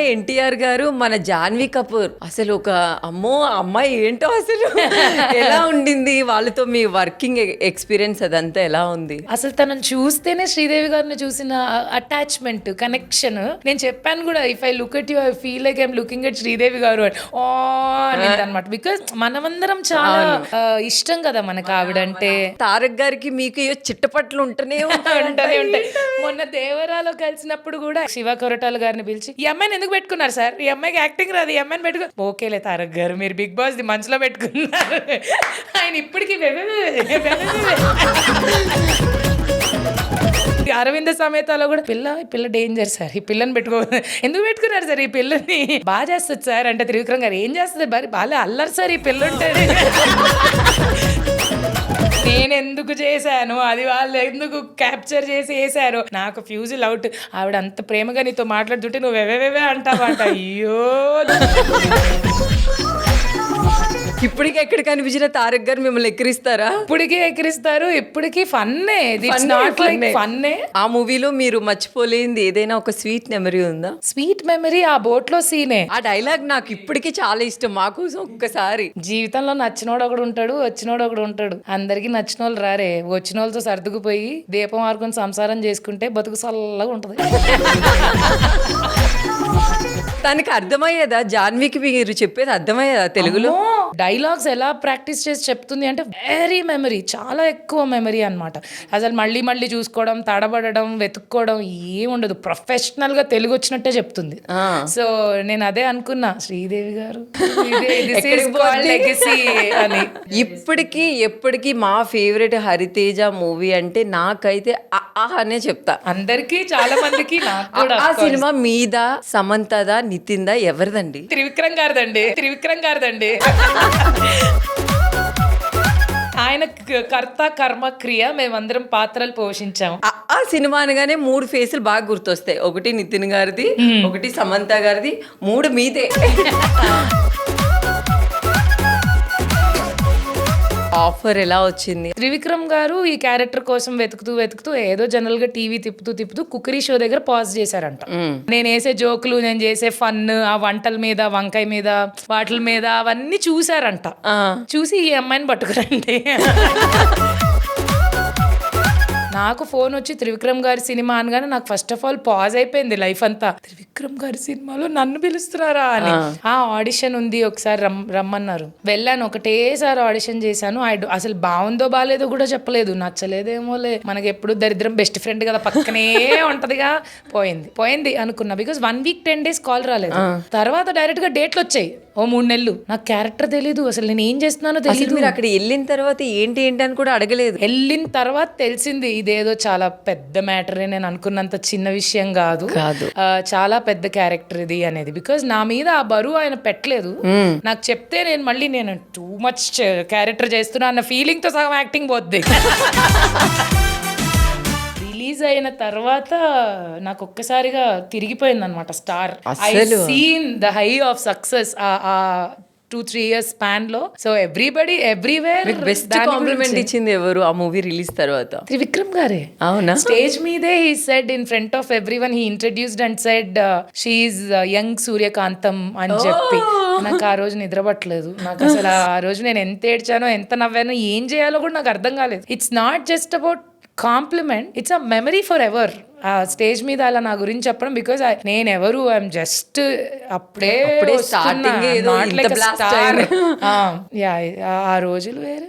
ఎన్టీఆర్ గారు మన జాన్వీ కపూర్ అసలు ఒక అమ్మో అమ్మాయి ఏంటో అసలు ఎలా ఉండింది వాళ్ళతో మీ వర్కింగ్ ఎక్స్పీరియన్స్ అదంతా ఎలా ఉంది? అసలు తనను చూస్తేనే శ్రీదేవి గారిని చూసిన అటాచ్మెంట్ కనెక్షన్. నేను చెప్పాను కూడా, if I look at you I feel like I'm looking at Sridevi గారు అనమాట. బికాస్ మనమందరం చాలా ఇష్టం కదా మనకు ఆవిడంటే. తారక్ గారికి మీకు చిట్టపట్లు ఉంటూనే ఉంటాయి. మొన్న దేవరాలో కలిసినప్పుడు కూడా శివ కొరటాల గారిని పిలిచి, ఈ అమ్మాయిని ఎందుకు పెట్టుకున్నారు సార్, ఈ అమ్మాయికి యాక్టింగ్ రాదు, ఈ అమ్మాయిని పెట్టుకో. ఓకేలే తారక్ గారు, మీరు బిగ్ బాస్ ది మనసులో పెట్టుకున్నారు. ఆయన ఇప్పటికీ అరవింద సమేతలో కూడా పిల్ల డేంజర్ సార్, ఈ పిల్లని పెట్టుకో, ఎందుకు పెట్టుకున్నారు సార్ ఈ పిల్లని, బాగా చేస్తుంది సార్ అంటే త్రివిక్రమ్ గారు, ఏం చేస్తుంది బాగా అల్లరు సార్ ఈ పిల్ల ఉంటుంది. నేను ఎందుకు చేశాను అది, వాళ్ళు ఎందుకు క్యాప్చర్ చేసి వేసారు, నాకు ఫ్యూజిల్ అవుట్. ఆవిడ అంత ప్రేమగా నీతో మాట్లాడుతుంటే నువ్వు వెవే అంటావంట. అయ్యో, ఇప్పటికి ఎక్కడ కనిపించిన తారక్ గారు మిమ్మల్ని ఎక్కిరిస్తారా? ఇప్పటికీ ఎక్కిరిస్తారు, ఇప్పటికీ ఫన్నే. ఫన్నే. ఆ మూవీలో మీరు మర్చిపోలేంది ఏదైనా ఒక స్వీట్ మెమరీ ఉందా? స్వీట్ మెమరీ ఆ బోట్ లో సీనే. ఆ డైలాగ్ నాకు ఇప్పటికీ చాలా ఇష్టం. మా కోసం ఒక్కసారి. జీవితంలో నచ్చినోడు ఒకడు ఉంటాడు, వచ్చినోడు ఒకడు ఉంటాడు. అందరికి నచ్చిన వాళ్ళు రారే, వచ్చిన వాళ్ళతో సర్దుకుపోయి దీపం ఆరుకొని సంసారం చేసుకుంటే బతుకు చల్లగా ఉంటది. దానికి అర్థమయ్యేదా? జాన్వీకి మీరు చెప్పేది అర్థమయ్యేదా తెలుగులో? డైలాగ్స్ ఎలా ప్రాక్టీస్ చేసి చెప్తుంది అంటే వెరీ మెమరీ, చాలా ఎక్కువ మెమరీ అన్నమాట. అసలు మళ్ళీ చూసుకోవడం, తడబడడం, వెతుక్కోవడం ఏం ఉండదు. ప్రొఫెషనల్ గా తెలుగు వచ్చినట్టే చెప్తుంది. సో నేను అదే అనుకున్నా, శ్రీదేవి గారు అని. ఇప్పటికీ ఎప్పటికీ మా ఫేవరెట్ హరితేజ మూవీ అంటే నాకైతే అనే చెప్తా. అందరికి, చాలా మందికి. ఆ సినిమా మీద సమంతదా నితిన్దా ఎవరిదండి? త్రివిక్రమ్ గారిదండి. ఆయన కర్త కర్మ క్రియ, మేమందరం పాత్రలు పోషించాం. ఆ సినిమా అనగానే 3 ఫేసులు బాగా గుర్తొస్తాయి. ఒకటి నితిన్ గారిది, ఒకటి సమంత గారిది, 3 మీదే. ఆఫర్ ఎలా వచ్చింది? త్రివిక్రమ్ గారు ఈ క్యారెక్టర్ కోసం వెతుకుతూ ఏదో జనరల్ గా టీవీ తిప్పుతూ కుకరీ షో దగ్గర పాజ్ చేశారంట. నేను వేసే జోకులు, నేను చేసే ఫన్, ఆ వంటల మీద, వంకాయ మీద, వాటిల మీద అవన్నీ చూసారంట. చూసి ఈ అమ్మాయిని పట్టుకురండి. నాకు ఫోన్ వచ్చి త్రివిక్రమ్ గారి సినిమా అనగానే నాకు ఫస్ట్ ఆఫ్ ఆల్ పాజ్ అయిపోయింది లైఫ్ అంతా. త్రివిక్రమ్ గారి సినిమాలో నన్ను పిలుస్తున్నారా అని. ఆ ఆడిషన్ ఉంది, ఒకసారి రమ్మన్నారు. వెళ్ళాను, ఒకటేసారి ఆడిషన్ చేశాను. అసలు బాగుందో బాగాలేదో కూడా చెప్పలేదు, నచ్చలేదేమోలే, మనకి ఎప్పుడు దరిద్రం బెస్ట్ ఫ్రెండ్ కదా, పక్కనే ఉంటదిగా. పోయింది అనుకున్నా. బికాస్ 1 వీక్ 10 days కాల్ రాలేదు. తర్వాత డైరెక్ట్ గా డేట్లు వచ్చాయి, ఓ 3 నెలలు. నాకు క్యారెక్టర్ తెలీదు, అసలు నేను ఏం చేస్తున్నానో తెలియదు. మీరు అక్కడ వెళ్ళిన తర్వాత ఏంటి అని కూడా అడగలేదు? వెళ్ళిన తర్వాత తెలిసింది, ఇదేదో చాలా పెద్ద మ్యాటరే, నేను అనుకున్నంత చిన్న విషయం కాదు, చాలా పెద్ద క్యారెక్టర్ ఇది అనేది. బికాజ్ నా మీద ఆ బరువు ఆయన పెట్టలేదు. నాకు చెప్తే నేను టూ మచ్ క్యారెక్టర్ చేస్తున్నా అన్న ఫీలింగ్ తో సగం యాక్టింగ్ పోద్ది. రిలీజ్ అయిన తర్వాత నాకు ఒక్కసారిగా తిరిగిపోయింది అనమాట star. I seen the high of success ఆ 2-3 years స్పాన్ లో. So everybody everywhere. Best compliment ఇచ్చింది ఎవరు ఆ మూవీ రిలీజ్ తర్వాత? త్రివిక్రమ్ గారే. అవునా? స్టేజ్ మీదే he said in front of everyone, he introduced and said she is young సూర్యకాంతం అని చెప్పి. నాకు ఆ రోజు నిద్ర పట్టలేదు. నాకు అసలు ఆ రోజు నేను ఎంత ఏడ్చానో, ఎంత నవ్వానో, ఏం చేయాలో కూడా నాకు అర్థం కాలేదు. It's not just about compliment, it's a memory forever. ఆ స్టేజ్ మీద అలా నా గురించి చెప్పడం, బికాజ్ నేను ఎవరు, ఐఎమ్ జస్ట్ అప్పుడే స్టార్టింగ్. ఆ రోజులు వేరే.